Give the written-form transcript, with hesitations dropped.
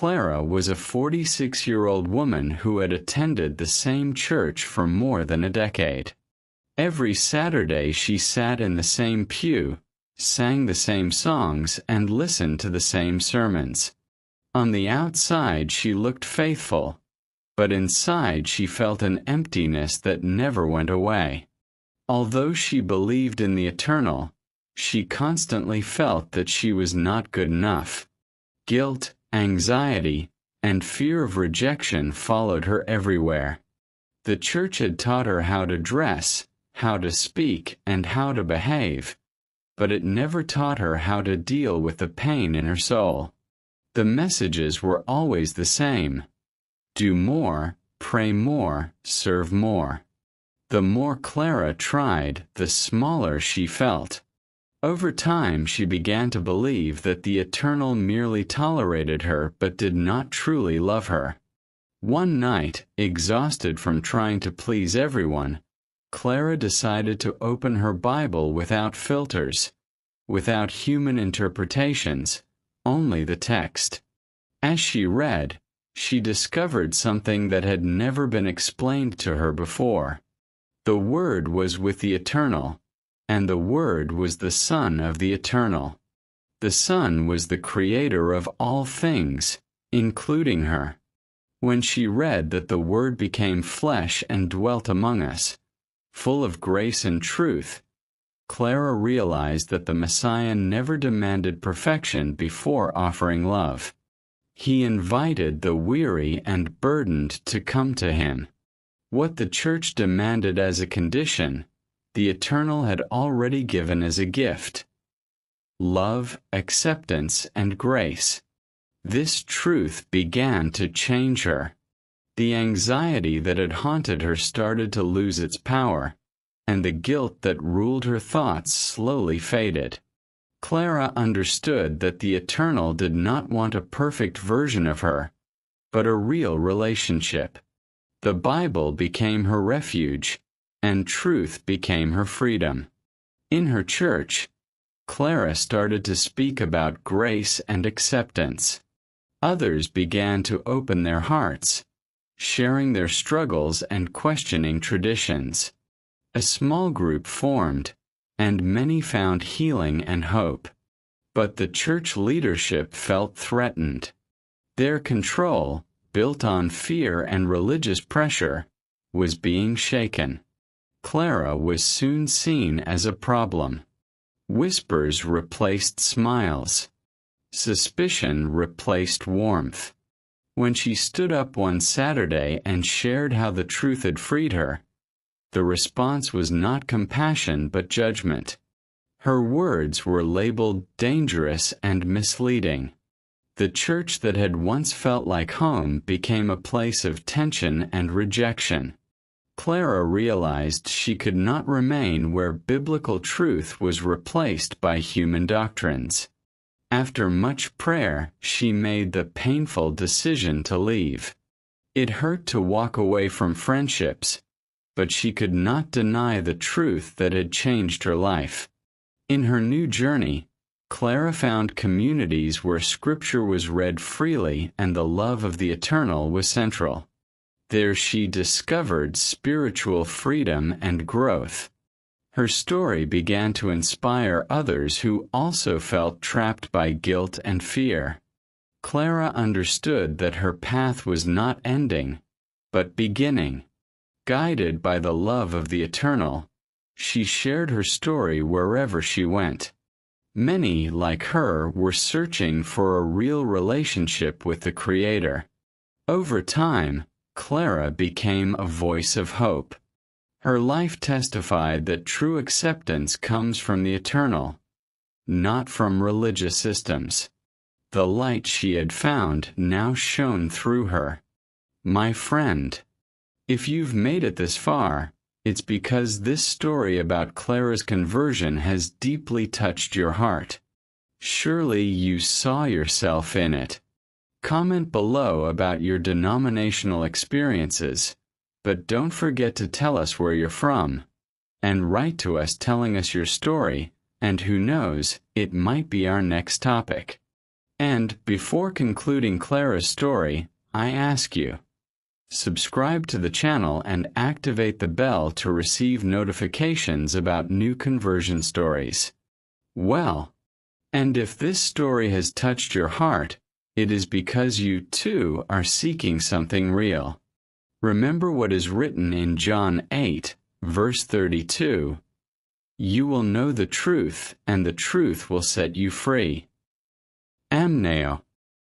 Clara was a 46-year-old woman who had attended the same church for more than a decade. Every Saturday she sat in the same pew, sang the same songs, and listened to the same sermons. On the outside she looked faithful, but inside she felt an emptiness that never went away. Although she believed in the eternal, she constantly felt that she was not good enough. Guilt, anxiety, and fear of rejection followed her everywhere. The church had taught her how to dress, how to speak, and how to behave, but it never taught her how to deal with the pain in her soul. The messages were always the same: do more, pray more, serve more. The more Clara tried, the smaller she felt. Over time she began to believe that the Eternal merely tolerated her but did not truly love her. One night, exhausted from trying to please everyone, Clara decided to open her Bible without filters, without human interpretations, only the text. As she read, she discovered something that had never been explained to her before. The Word was with the Eternal, and the Word was the Son of the Eternal. The Son was the Creator of all things, including her. When she read that the Word became flesh and dwelt among us, full of grace and truth, Clara realized that the Messiah never demanded perfection before offering love. He invited the weary and burdened to come to him. What the church demanded as a condition, the Eternal had already given as a gift: love, acceptance, and grace. This truth began to change her. The anxiety that had haunted her started to lose its power, and the guilt that ruled her thoughts slowly faded. Clara understood that the Eternal did not want a perfect version of her, but a real relationship. The Bible became her refuge, and truth became her freedom. In her church, Clara started to speak about grace and acceptance. Others began to open their hearts, sharing their struggles and questioning traditions. A small group formed, and many found healing and hope. But the church leadership felt threatened. Their control, built on fear and religious pressure, was being shaken. Clara was soon seen as a problem. Whispers replaced smiles. Suspicion replaced warmth. When she stood up one Saturday and shared how the truth had freed her, the response was not compassion but judgment. Her words were labeled dangerous and misleading. The church that had once felt like home became a place of tension and rejection. Clara realized she could not remain where biblical truth was replaced by human doctrines. After much prayer, she made the painful decision to leave. It hurt to walk away from friendships, but she could not deny the truth that had changed her life. In her new journey, Clara found communities where Scripture was read freely and the love of the Eternal was central. There she discovered spiritual freedom and growth. Her story began to inspire others who also felt trapped by guilt and fear. Clara understood that her path was not ending, but beginning. Guided by the love of the Eternal, she shared her story wherever she went. Many, like her, were searching for a real relationship with the Creator. Over time, Clara became a voice of hope. Her life testified that true acceptance comes from the Eternal, not from religious systems. The light she had found now shone through her. My friend, if you've made it this far, it's because this story about Clara's conversion has deeply touched your heart. Surely you saw yourself in it. Comment below about your denominational experiences, but don't forget to tell us where you're from. And write to us telling us your story, and who knows, it might be our next topic. And before concluding Clara's story, I ask you, subscribe to the channel and activate the bell to receive notifications about new conversion stories. Well, and if this story has touched your heart, it is because you too are seeking something real. Remember what is written in John 8, verse 32. You will know the truth, and the truth will set you free. Amneo.